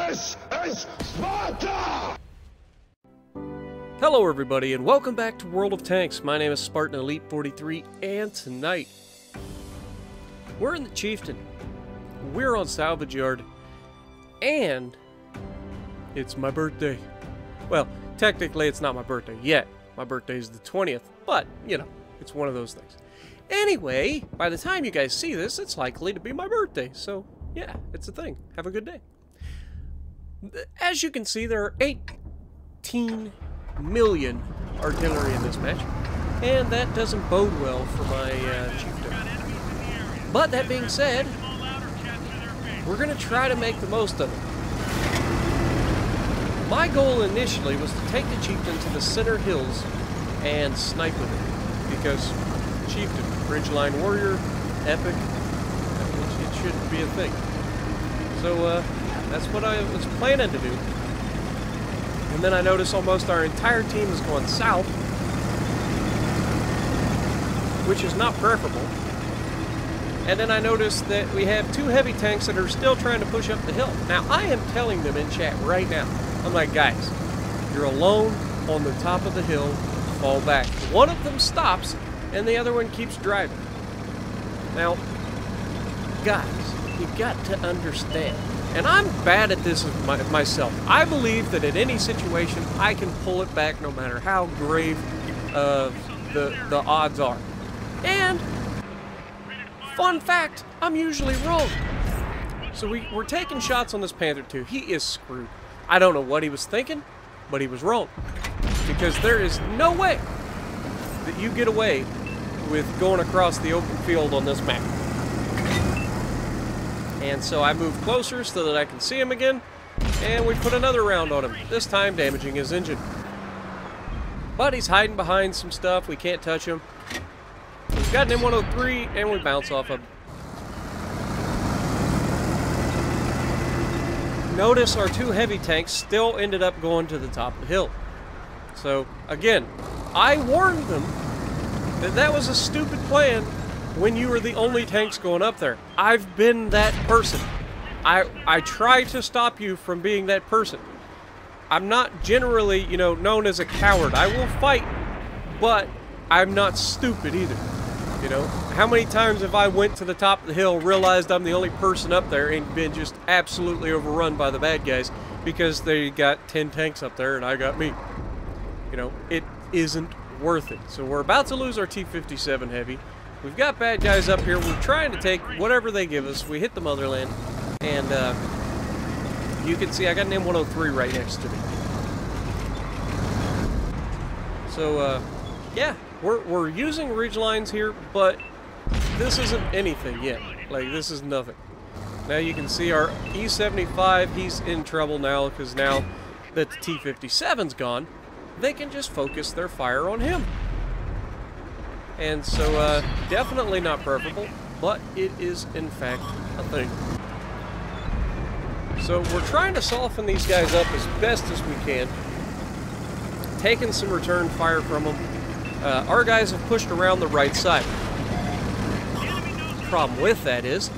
This is Sparta! Hello everybody and welcome back to World of Tanks. My name is Spartan Elite 43 and tonight we're in the Chieftain. We're on Salvage Yard and it's my birthday. Well, technically it's not my birthday yet. My birthday is the 20th, but you know, it's one of those things. Anyway, by the time you guys see this, it's likely to be my birthday. So yeah, it's a thing. Have a good day. As you can see, there are 18 million artillery in this match, and that doesn't bode well for my chieftain. But that being said, we're going to try to make the most of it. My goal initially was to take the chieftain to the center hills and snipe with it, because chieftain, ridgeline warrior, epic, it shouldn't be a thing. So that's what I was planning to do. And then I notice almost our entire team is going south, which is not preferable. And then I noticed that we have two heavy tanks that are still trying to push up the hill. Now, I am telling them in chat right now, I'm like, guys, you're alone on the top of the hill, fall back. One of them stops, and the other one keeps driving. Now, guys, you got to understand. And I'm bad at this myself. I believe that in any situation, I can pull it back no matter how grave the odds are. And, fun fact, I'm usually wrong. So we're taking shots on this Panther II. He is screwed. I don't know what he was thinking, but he was wrong. Because there is no way that you get away with going across the open field on this map. And so I move closer so that I can see him again, and we put another round on him, this time damaging his engine. But he's hiding behind some stuff, we can't touch him. We've got an M103, and we bounce off of him. Notice our two heavy tanks still ended up going to the top of the hill. So, again, I warned them that that was a stupid plan when you were the only tanks going up there. I've been that person. I try to stop you from being that person. I'm not generally, you know, known as a coward. I will fight, but I'm not stupid either. You know, how many times have I went to the top of the hill, realized I'm the only person up there, and been just absolutely overrun by the bad guys because they got 10 tanks up there and I got me. You know, it isn't worth it. So we're about to lose our T-57 heavy. We've got bad guys up here. We're trying to take whatever they give us. We hit the motherland, and you can see I got an M103 right next to me. So, yeah, we're using ridge lines here, but this isn't anything yet. Like, this is nothing. Now you can see our E75, he's in trouble now, because now that the T-57's gone, they can just focus their fire on him. And so, definitely not preferable, but it is, in fact, a thing. So, we're trying to soften these guys up as best as we can. Taking some return fire from them. Our guys have pushed around the right side. The problem with that is,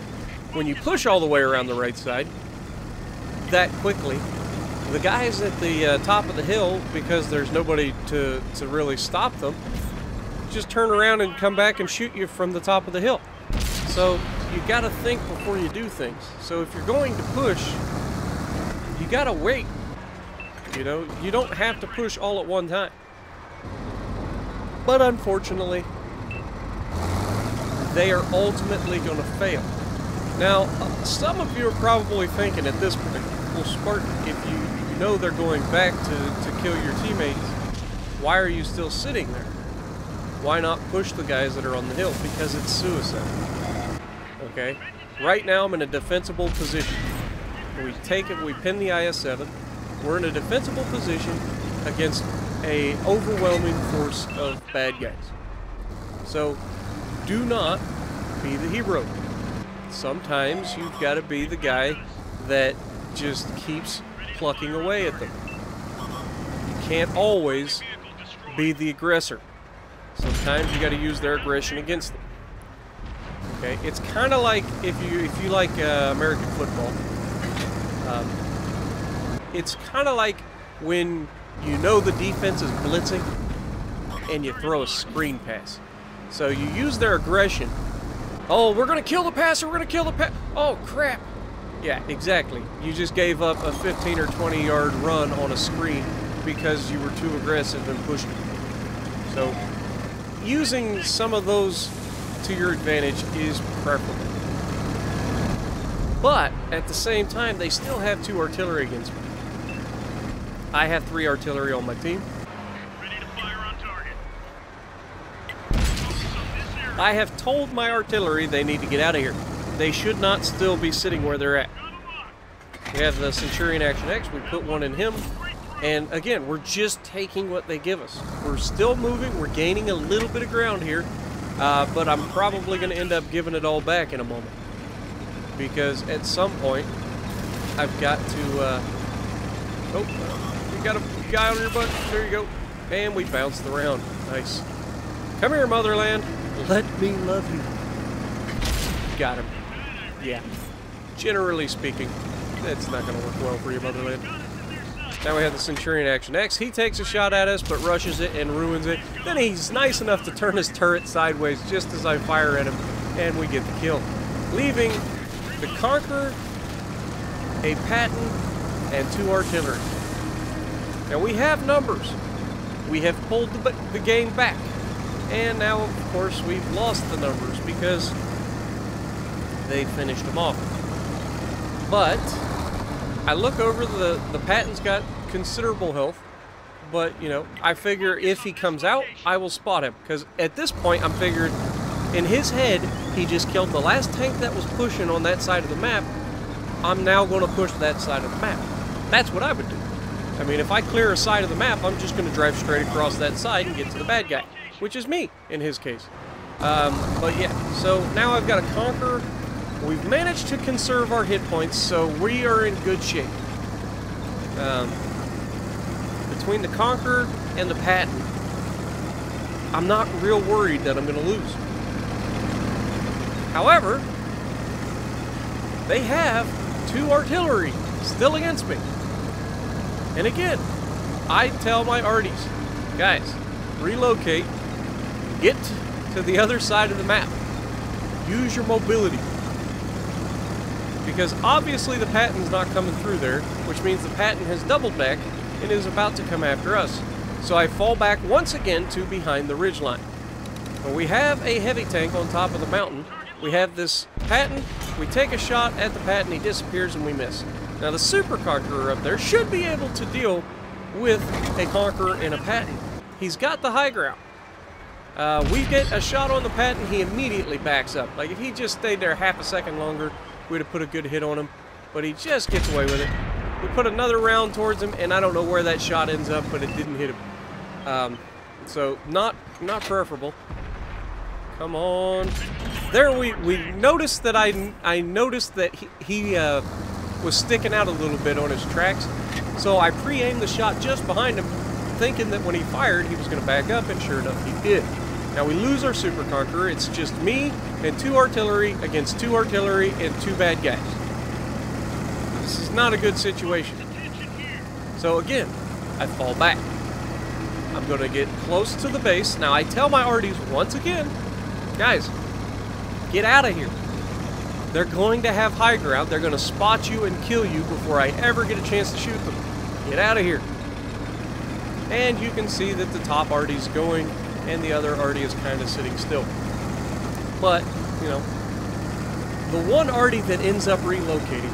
when you push all the way around the right side, that quickly, the guys at the top of the hill, because there's nobody to really stop them, just turn around and come back and shoot you from the top of the hill. So you gotta think before you do things. So if you're going to push, you gotta wait. You know, you don't have to push all at one time. But unfortunately, they are ultimately gonna fail. Now, some of you are probably thinking at this point, well, Spartan, if you know they're going back to kill your teammates, why are you still sitting there? Why not push the guys that are on the hill? Because it's suicide. Okay? Right now I'm in a defensible position. We take it, we pin the IS-7. We're in a defensible position against a overwhelming force of bad guys. So, do not be the hero. Sometimes you've got to be the guy that just keeps plucking away at them. You can't always be the aggressor. Sometimes you got to use their aggression against them. Okay, it's kind of like if you like American football. It's kind of like when you know the defense is blitzing and you throw a screen pass. So you use their aggression. Oh, we're going to kill the passer. We're going to kill the pass. Oh, crap. Yeah, exactly. You just gave up a 15 or 20 yard run on a screen because you were too aggressive and pushed it. So using some of those to your advantage is preferable. But at the same time, they still have 2 artillery against me. I have 3 artillery on my team. Ready to fire on target. I have told my artillery they need to get out of here. They should not still be sitting where they're at. We have the Centurion Action X. We put one in him. And again, we're just taking what they give us. We're still moving. We're gaining a little bit of ground here. But I'm probably going to end up giving it all back in a moment. Because at some point, I've got to... oh, you got a guy on your butt. There you go. And we bounced the round. Nice. Come here, Motherland. Let me love you. Got him. Yeah. Generally speaking, that's not going to work well for you, Motherland. Now we have the Centurion Action X. He takes a shot at us, but rushes it and ruins it. Then he's nice enough to turn his turret sideways just as I fire at him, and we get the kill. Leaving the Conqueror, a Patton, and 2 artillery. Now we have numbers. We have pulled the game back. And now, of course, we've lost the numbers because they finished them off. But I look over, the Patton's got considerable health, but, you know, I figure if he comes out, I will spot him. Because at this point, I'm figured, in his head, he just killed the last tank that was pushing on that side of the map. I'm now going to push that side of the map. That's what I would do. I mean, if I clear a side of the map, I'm just going to drive straight across that side and get to the bad guy, which is me, in his case. But yeah, so now I've got a Conqueror. We've managed to conserve our hit points, so we are in good shape. Between the Conqueror and the Patton, I'm not real worried that I'm going to lose. However, they have 2 artillery still against me. And again, I tell my arties, guys, relocate, get to the other side of the map. Use your mobility. Because obviously the Patton's not coming through there, which means the Patton has doubled back and is about to come after us. So I fall back once again to behind the ridgeline. When we have a heavy tank on top of the mountain, we have this Patton, we take a shot at the Patton, he disappears and we miss. Now the Super Conqueror up there should be able to deal with a Conqueror and a Patton. He's got the high ground. We get a shot on the Patton, he immediately backs up. Like if he just stayed there half a second longer, we'd have put a good hit on him, but he just gets away with it. We put another round towards him, and I don't know where that shot ends up, but it didn't hit him. So not preferable. Come on. There we noticed that I noticed that he was sticking out a little bit on his tracks, so I pre-aimed the shot just behind him, thinking that when he fired, he was going to back up, and sure enough, he did. Now we lose our Super Conqueror. It's just me and 2 artillery against 2 artillery and 2 bad guys. This is not a good situation. So again, I fall back. I'm going to get close to the base. Now I tell my arties once again, guys, get out of here. They're going to have high ground. They're going to spot you and kill you before I ever get a chance to shoot them. Get out of here. And you can see that the top arty's going and the other arty is kind of sitting still. But, you know, the one arty that ends up relocating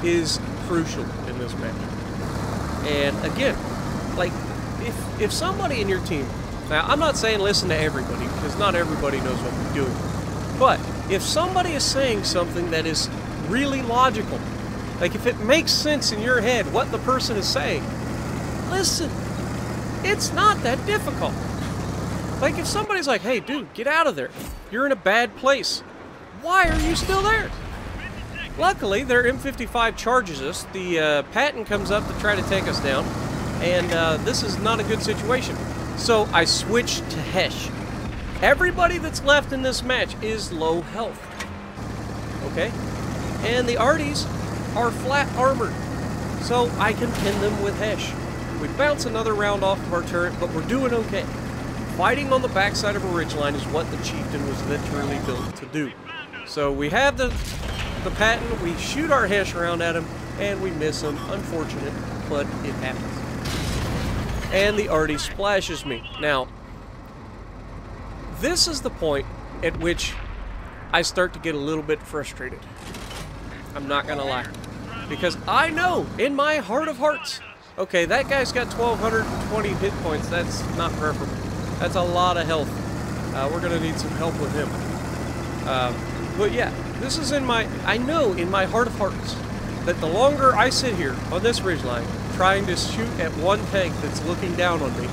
is crucial in this match. And again, like, if somebody in your team, now I'm not saying listen to everybody, because not everybody knows what they're doing, but if somebody is saying something that is really logical, like if it makes sense in your head what the person is saying, listen. It's not that difficult. Like if somebody's like, hey dude, get out of there. You're in a bad place. Why are you still there? Luckily, their M55 charges us. The Patton comes up to try to take us down. And this is not a good situation. So I switched to Hesh. Everybody that's left in this match is low health. Okay? And the arties are flat armored. so I can pin them with Hesh. We bounce another round off of our turret, but we're doing okay. Fighting on the backside of a ridgeline is what the Chieftain was literally built to do. So we have the patent, we shoot our Hesh around at him, and we miss him. Unfortunate, but it happens. And the arty splashes me. Now, this is the point at which I start to get a little bit frustrated. I'm not gonna lie. Because I know, in my heart of hearts, okay, that guy's got 1,220 hit points. That's not preferable. That's a lot of health. We're gonna need some help with him. But yeah, this is I know in my heart of hearts that the longer I sit here on this ridgeline trying to shoot at one tank that's looking down on me,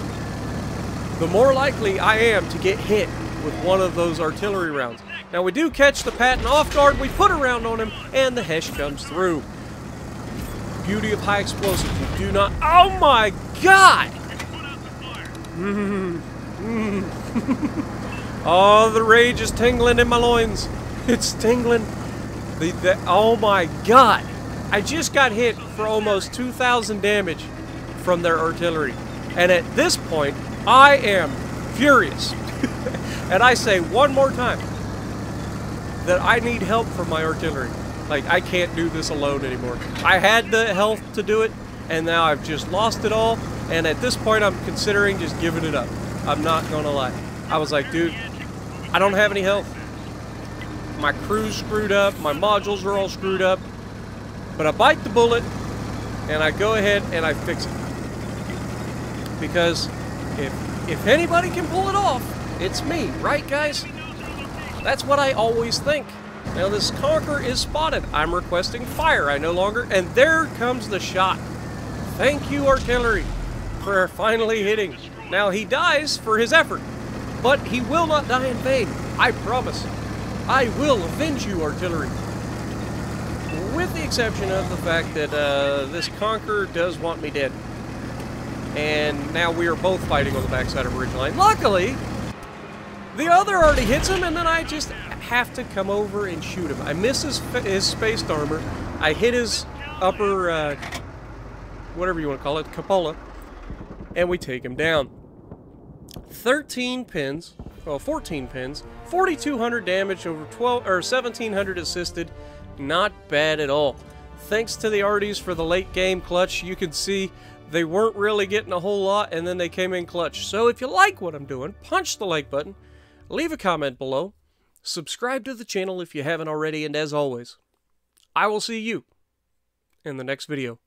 the more likely I am to get hit with one of those artillery rounds. Now we do catch the Patton off guard, we put a round on him, and the Hesh comes through. Beauty of high explosive. You do not. Oh my God! Oh, the rage is tingling in my loins. It's tingling. Oh my God! I just got hit for almost 2,000 damage from their artillery, and at this point, I am furious. And I say one more time that I need help from my artillery. Like, I can't do this alone anymore. I had the health to do it, and now I've just lost it all, and at this point I'm considering just giving it up. I'm not gonna lie. I was like, dude, I don't have any health. My crew's screwed up, my modules are all screwed up, but I bite the bullet, and I go ahead and I fix it. Because if anybody can pull it off, it's me, right guys? That's what I always think. Now this Conqueror is spotted. I'm requesting fire. I no longer... And there comes the shot. Thank you, artillery, for finally hitting. Now he dies for his effort, but he will not die in vain. I promise. I will avenge you, artillery. With the exception of the fact that this Conqueror does want me dead. And now we are both fighting on the backside of a ridgeline. Luckily, the other already hits him, and then I just have to come over and shoot him. I miss his spaced armor. I hit his upper, whatever you want to call it, cupola, and we take him down. 13 pins, well, 14 pins, 4,200 damage over 1,700 assisted. Not bad at all. Thanks to the arties for the late game clutch. You can see they weren't really getting a whole lot, and then they came in clutch. So if you like what I'm doing, punch the like button, leave a comment below, subscribe to the channel if you haven't already, and as always, I will see you in the next video.